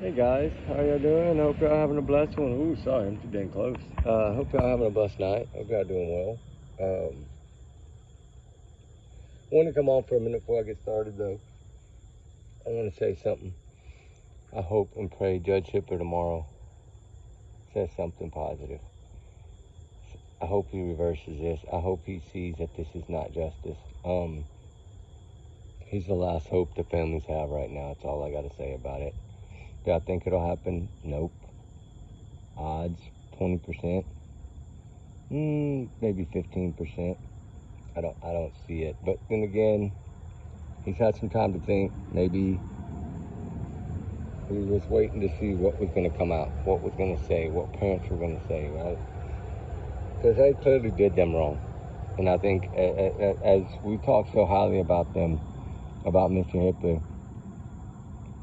Hey guys, how y'all doing? Hope y'all having a blessed one. Ooh, sorry, I'm too dang close. Hope y'all having a blessed night. Hope y'all doing well. I want to come on for a minute before I get started though. I want to say something. I hope and pray Judge Hipper tomorrow says something positive. I hope he reverses this. I hope he sees that this is not justice. He's the last hope the families have right now. That's all I got to say about it. Do I think it'll happen? Nope. Odds, 20%. Maybe 15%. I don't see it. But then again, he's had some time to think. Maybe he was waiting to see what was going to come out, what was going to say, what parents were going to say, right? Because they clearly did them wrong. And I think as we talk so highly about them, about Mr. Hitler,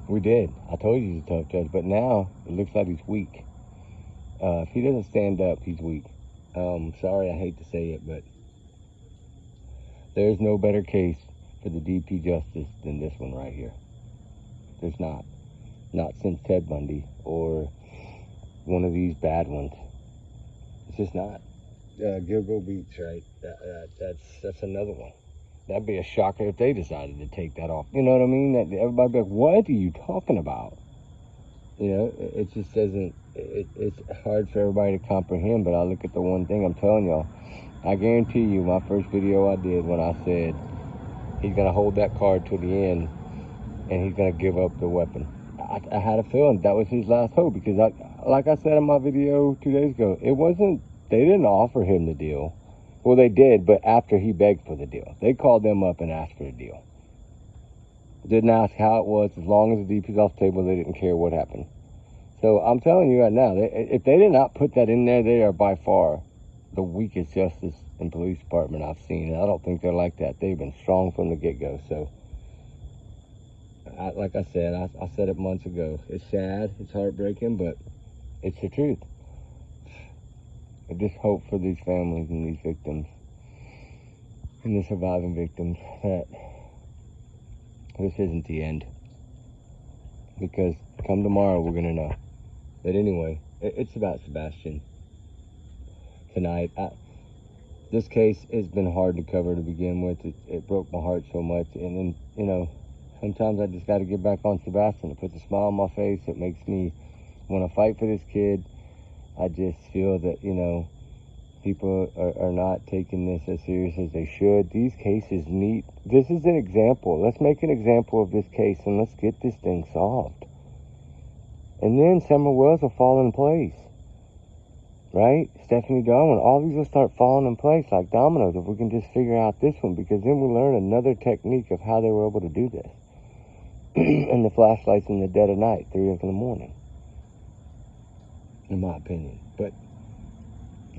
we did. I told you he's a tough judge, but now it looks like he's weak. If he doesn't stand up, he's weak. Sorry, I hate to say it, but there's no better case for the DP justice than this one right here. There's not. Not since Ted Bundy or one of these bad ones. It's just not. Gilgo Beach, right? That's another one. That'd be a shocker if they decided to take that off. You know what I mean? That everybody be like, what are you talking about? You know, it just doesn't, it's hard for everybody to comprehend, but I look at the one thing I'm telling y'all. I guarantee you, my first video I did when I said he's going to hold that card to the end and he's going to give up the weapon. I had a feeling that was his last hope because, like I said in my video 2 days ago, they didn't offer him the deal. Well, they did, but after he begged for the deal. They called them up and asked for the deal. Didn't ask how it was. As long as the DP's off the table, they didn't care what happened. So I'm telling you right now, if they did not put that in there, they are by far the weakest justice and police department I've seen. And I don't think they're like that. They've been strong from the get-go. So, like I said, I said it months ago. It's sad. It's heartbreaking, but it's the truth. I just hope for these families and these victims and the surviving victims that this isn't the end. Because come tomorrow, we're going to know. But anyway, it's about Sebastian tonight. This case has been hard to cover to begin with. It broke my heart so much. And then, you know, sometimes I just got to get back on Sebastian. It puts a smile on my face. It makes me want to fight for this kid. I just feel that, you know, people are not taking this as serious as they should. These cases this is an example. Let's make an example of this case and let's get this thing solved. And then Summer Wells will fall in place, right? Stephanie Darwin, all these will start falling in place like dominoes if we can just figure out this one, because then we'll learn another technique of how they were able to do this. And the flashlights in the dead of night, 3 o'clock in the morning. In my opinion, but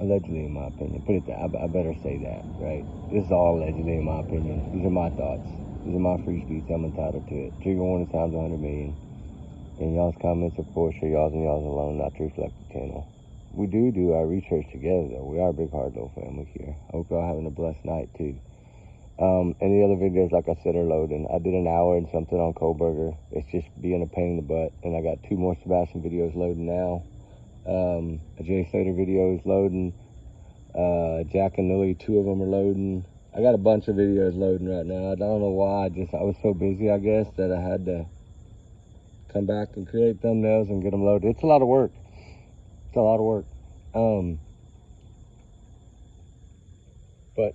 allegedly in my opinion. Put it that, I better say that, right? This is all allegedly in my opinion. These are my thoughts. These are my free speech. I'm entitled to it. Trigger warning times 100 million. And y'all's comments, of course, are y'all's and y'all's alone, not to reflect the channel. We do our research together, though. We are a big, hard, little family here. I hope y'all having a blessed night, too. And the other videos, like I said, are loading. I did an hour and something on Kohlberger. It's just being a pain in the butt. And I got 2 more Sebastian videos loading now. A Jay Slater video is loading. Jack and Lily, 2 of them are loading. I got a bunch of videos loading right now. I don't know why. I was so busy, I guess, that I had to come back and create thumbnails and get them loaded. It's a lot of work. It's a lot of work. But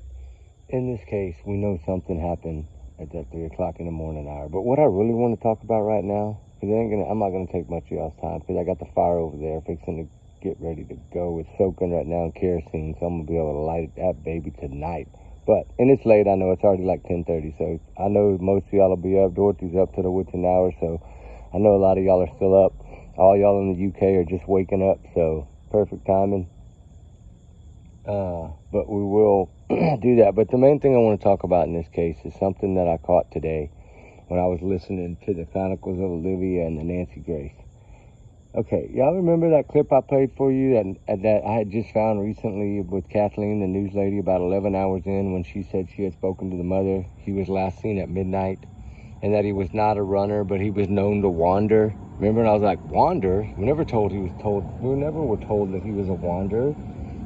in this case, we know something happened at that 3 o'clock in the morning hour. But what I really want to talk about right now, because I'm not going to take much of y'all's time, because I got the fire over there fixing to get ready to go. It's soaking right now in kerosene, so I'm going to be able to light that baby tonight. And it's late. I know it's already like 10:30, so I know most of y'all will be up. Dorothy's up to the wits an hour, so I know a lot of y'all are still up. All y'all in the UK are just waking up, so perfect timing. But we will do that. But the main thing I want to talk about in this case is something that I caught today when I was listening to the Chronicles of Olivia and the Nancy Grace. Okay, y'all remember that clip I played for you that I had just found recently with Kathleen, the news lady, about 11 hours in when she said she had spoken to the mother? He was last seen at midnight. and that he was not a runner, but he was known to wander. Remember, and I was like, wander? We never were told that he was a wanderer.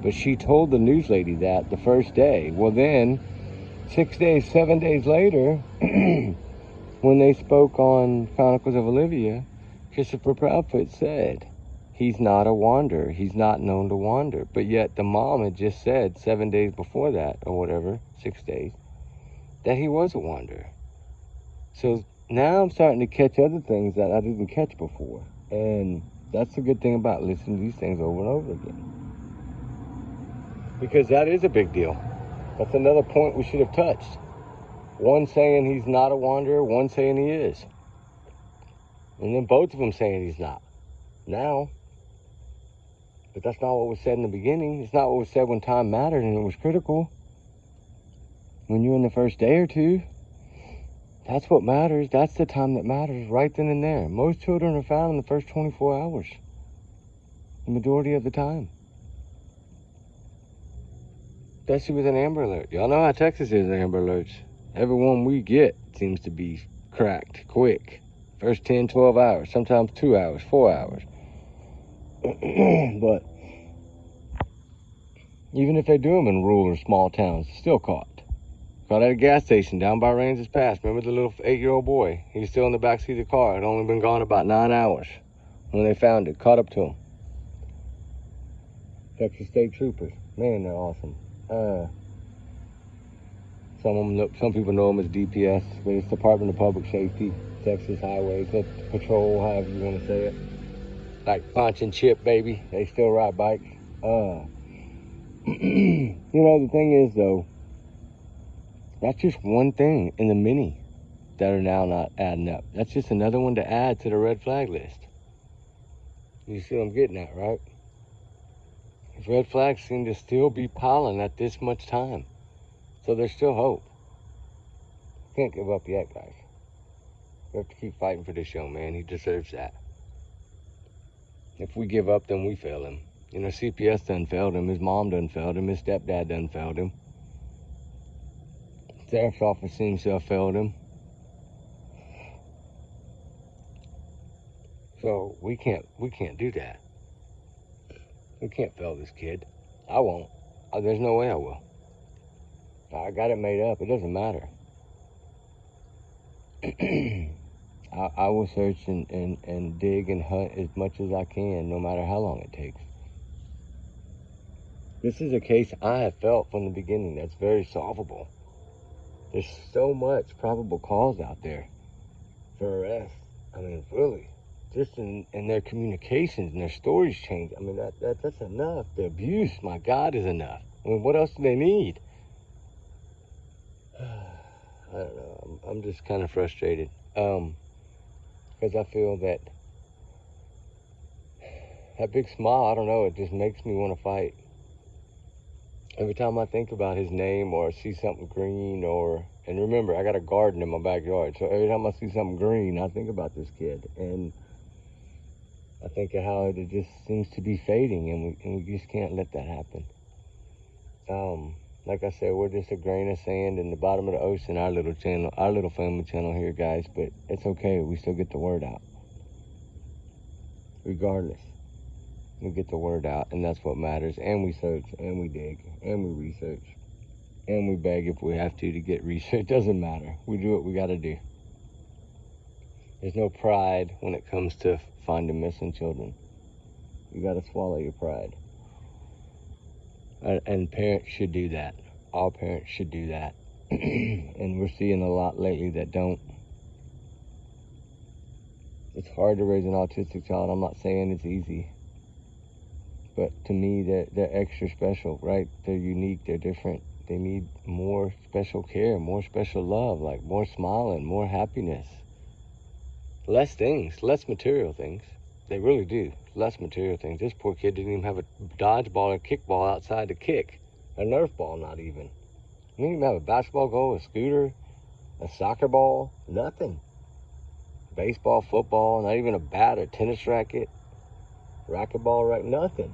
But she told the news lady that the first day. Well, then, 7 days later, when they spoke on Chronicles of Olivia, Christopher Proudfoot said, he's not a wanderer. He's not known to wander. But yet the mom had just said 7 days before that, or whatever, 6 days, that he was a wanderer. So now I'm starting to catch other things that I didn't catch before. And that's the good thing about listening to these things over and over again. Because that is a big deal. That's another point we should have touched. One saying he's not a wanderer, one saying he is. And then both of them saying he's not. Now. But that's not what was said in the beginning. It's not what was said when time mattered and it was critical. When you're in the first day or two. That's what matters. That's the time that matters right then and there. Most children are found in the first 24 hours. The majority of the time. Especially with an Amber Alert. Y'all know how Texas is, Amber Alerts. Every one we get seems to be cracked quick. First 10, 12 hours. Sometimes 2 hours, 4 hours. But even if they do them in rural or small towns, still caught. Caught at a gas station down by Ramses Pass. Remember the little 8-year-old boy? He was still in the backseat of the car. It had only been gone about 9 hours when they found it. Caught up to him. Texas State Troopers. Man, they're awesome. Some people know them as DPS, but it's Department of Public Safety, Texas Highway Patrol, however you want to say it. Like Punch and Chip, baby. They still ride bikes. You know, the thing is, though, that's just one thing in the many that are now not adding up. That's just another one to add to the red flag list. You see what I'm getting at, right? Red flags seem to still be piling at this much time. So there's still hope. Can't give up yet, guys. We have to keep fighting for this young man. He deserves that. If we give up, then we fail him. You know, CPS done failed him. His mom done failed him. His stepdad done failed him. Sheriff's office seems to have failed him. So we can't do that. We can't fail this kid. I won't. There's no way I will. I got it made up. It doesn't matter. I will search and dig and hunt as much as I can, no matter how long it takes. This is a case I have felt from the beginning that's very solvable. There's so much probable cause out there for arrest. I mean, really. Just in their communications and their stories change. I mean, that's enough. The abuse, my God, is enough. I mean, what else do they need? I don't know. I'm just kind of frustrated. Because I feel that big smile, I don't know, it just makes me want to fight. Every time I think about his name or see something green and remember, I got a garden in my backyard. So every time I see something green, I think about this kid. And I think of how it just seems to be fading, and we just can't let that happen. Like I said, we're just a grain of sand in the bottom of the ocean, our little channel, our little family channel here, guys. But it's okay. We still get the word out. Regardless, we get the word out, and that's what matters. And we search, and we dig, and we research, and we beg if we have to get research. Doesn't matter. We do what we got to do. There's no pride when it comes to finding missing children. You got to swallow your pride. And parents should do that. All parents should do that. And we're seeing a lot lately that don't. It's hard to raise an autistic child. I'm not saying it's easy. But to me, they're extra special, right? They're unique. They're different. They need more special care, more special love, like more smiling, more happiness. Less things, less material things. They really do. Less material things. This poor kid didn't even have a dodgeball or kickball outside to kick. A Nerf ball, not even. He didn't even have a basketball goal, a scooter, a soccer ball, nothing. Baseball, football, not even a bat or tennis racket, racquetball, right? Nothing.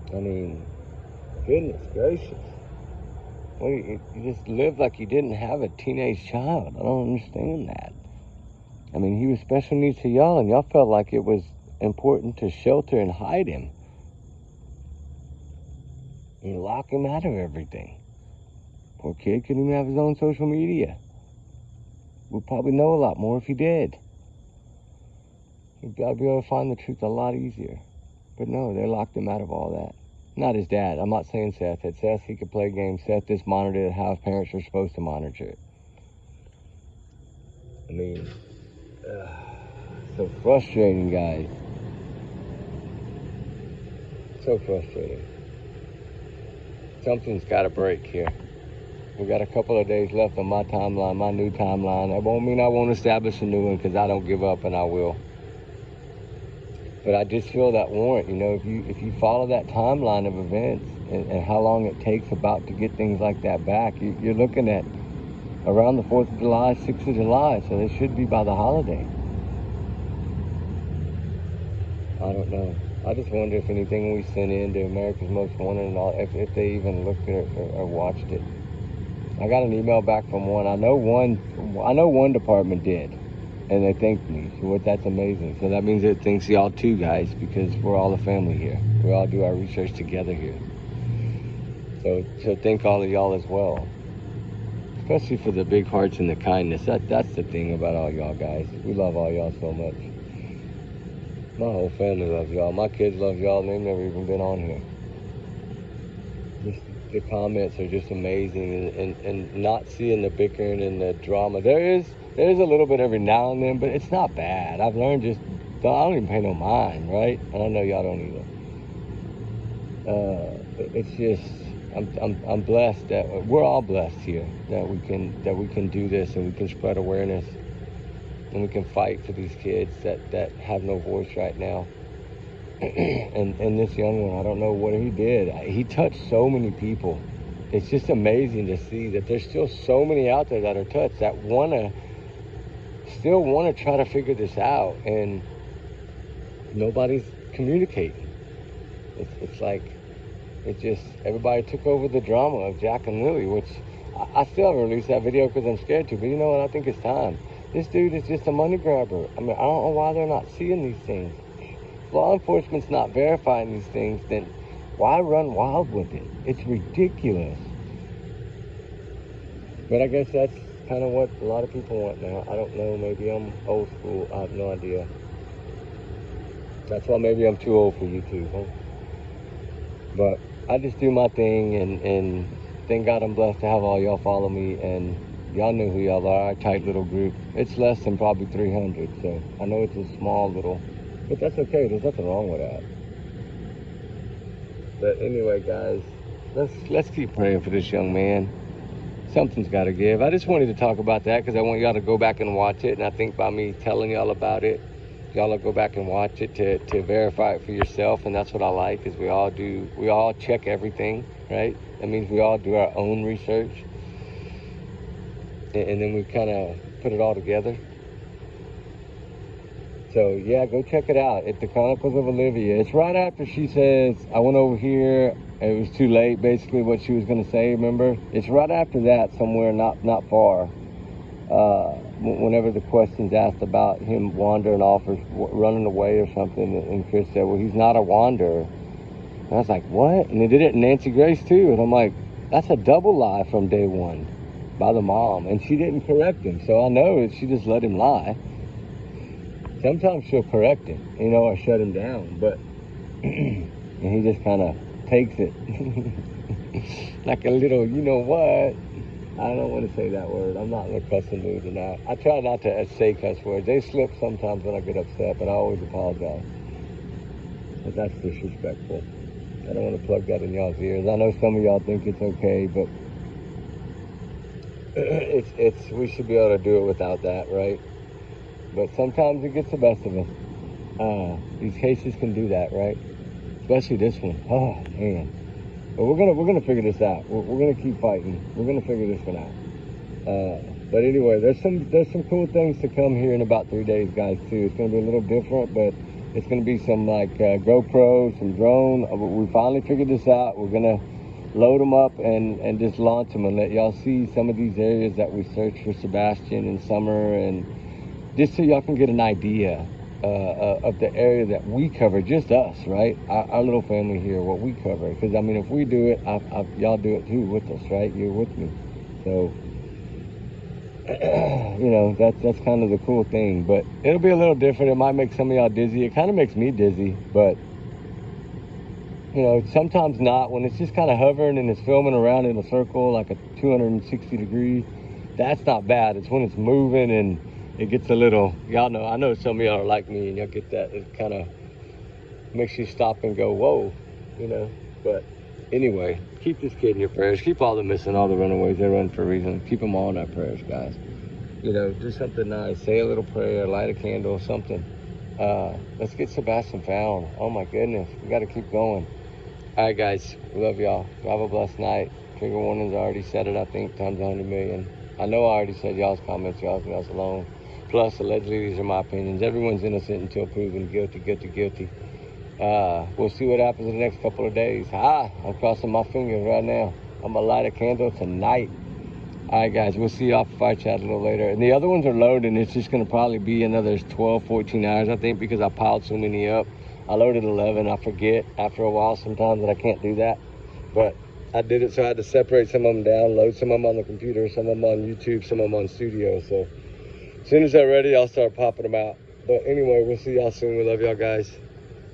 I mean, goodness gracious. What, you just lived like you didn't have a teenage child. I don't understand that. I mean, he was special needs to y'all, and y'all felt like it was important to shelter and hide him. And lock him out of everything. Poor kid couldn't even have his own social media. We'd probably know a lot more if he did. We'd be able to find the truth a lot easier. But no, they locked him out of all that. Not his dad. I'm not saying Seth. At Seth, he could play games. Seth just monitored it how parents are supposed to monitor it. I mean, so frustrating, guys. So frustrating. Something's got to break here. We got a couple of days left on my timeline, my new timeline. That won't mean I won't establish a new one, because I don't give up, and I will. But I just feel that warrant, you know, if you follow that timeline of events and how long it takes about to get things like that back, you're looking at around the 4th of July, 6th of July, so it should be by the holiday. I don't know. I just wonder if anything we sent in to America's Most Wanted and all, if they even looked at it or watched it. I got an email back from one. I know one department did, and they thanked me. So that's amazing. So that means it thanks y'all too, guys, because we're all a family here. We all do our research together here. So thank all of y'all as well, especially for the big hearts and the kindness. That's the thing about all y'all guys. We love all y'all so much. My whole family loves y'all. My kids love y'all, and they've never even been on here. The comments are just amazing, and not seeing the bickering and the drama. There is a little bit every now and then, but it's not bad. I've learned I don't even pay no mind, right? And I know y'all don't either. It's just I'm blessed that we're all blessed here that we can do this, and we can spread awareness, and we can fight for these kids that have no voice right now. and this young one, I don't know what he did. He touched so many people. It's just amazing to see that there's still so many out there that are touched that still want to try to figure this out, and nobody's communicating. It's like everybody took over the drama of Jack and Lily, which I still haven't released that video because I'm scared to, but you know what? I think it's time. This dude is just a money grabber. I mean, I don't know why they're not seeing these things. Law enforcement's not verifying these things, then why run wild with it? It's ridiculous. But I guess that's kind of what a lot of people want now. I don't know, maybe I'm old school. I have no idea. That's why maybe I'm too old for YouTube, huh? But I just do my thing, and thank God I'm blessed to have all y'all follow me, and y'all know who y'all are, our tight little group. It's less than probably 300, so I know it's a small little, but that's okay. There's nothing wrong with that. But anyway, guys, let's keep praying for this young man. Something's got to give. I just wanted to talk about that because I want y'all to go back and watch it, and I think by me telling y'all about it, y'all will go back and watch it to verify it for yourself. And that's what I like, is we all check everything, right? That means we all do our own research, and then we kind of put it all together. So yeah, go check it out. It's the Chronicles of Olivia. It's right after she says, I went over here, it was too late, basically what she was going to say, remember? It's right after that, somewhere not far. Whenever the question's asked about him wandering off or running away or something, and Chris said, well, he's not a wanderer. And I was like, what? And they did it in Nancy Grace too. And I'm like, that's a double lie from day one by the mom. And she didn't correct him. So I know that she just let him lie. Sometimes she'll correct him, or shut him down. But and he just kind of takes it like a little, you know what? I don't want to say that word. I'm not in a cussing mood tonight. I try not to say cuss words. They slip sometimes when I get upset, but I always apologize. But that's disrespectful. I don't want to plug that in y'all's ears. I know some of y'all think it's okay, but we should be able to do it without that, right? But sometimes it gets the best of us. These cases can do that, right? Especially this one. Oh man. But we're gonna figure this out. We're gonna keep fighting. We're gonna figure this one out. But anyway, there's some cool things to come here in about 3 days, guys. Too. It's gonna be a little different, but it's gonna be some like GoPro, some drone. We finally figured this out. We're gonna load them up and just launch them and let y'all see some of these areas that we searched for Sebastian in summer, and just so y'all can get an idea of the area that we cover, just us, right? Our little family here, what we cover. Because, I mean, if we do it, y'all do it too with us, right? You're with me. So, you know, that's kind of the cool thing. But it'll be a little different. It might make some of y'all dizzy. It kind of makes me dizzy, but, you know, sometimes not. When it's just kind of hovering and it's filming around in a circle, like a 260 degree, that's not bad. It's when it's moving and it gets a little, y'all know, I know some of y'all are like me and y'all get that. It kind of makes you stop and go, whoa, you know. But anyway, keep this kid in your prayers. Keep all the missing, all the runaways. They run for a reason. Keep them all in our prayers, guys. You know, do something nice. Say a little prayer, light a candle, something. Let's get Sebastian found. Oh my goodness, we got to keep going. All right, guys, we love y'all. Have a blessed night. Trigger warnings, I already said it, I think, times 100 million. I know I already said y'all's comments, y'all's leave us alone. Plus, allegedly, these are my opinions. Everyone's innocent until proven guilty, guilty. We'll see what happens in the next couple of days. I'm crossing my fingers right now. I'm gonna light a candle tonight. All right, guys, we'll see y'all for Fight Chat a little later. And the other ones are loading. It's just gonna probably be another 12, 14 hours, I think, because I piled so many up. I loaded 11. I forget after a while sometimes that I can't do that. But I did it, so I had to separate some of them down, load some of them on the computer, some of them on YouTube, some of them on Studio. So as soon as they're ready, I'll start popping them out. But anyway, we'll see y'all soon. We love y'all, guys.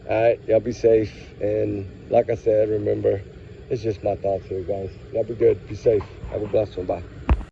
All right, y'all be safe. And like I said, remember, it's just my thoughts here, guys. Y'all be good. Be safe. Have a blessed one. Bye.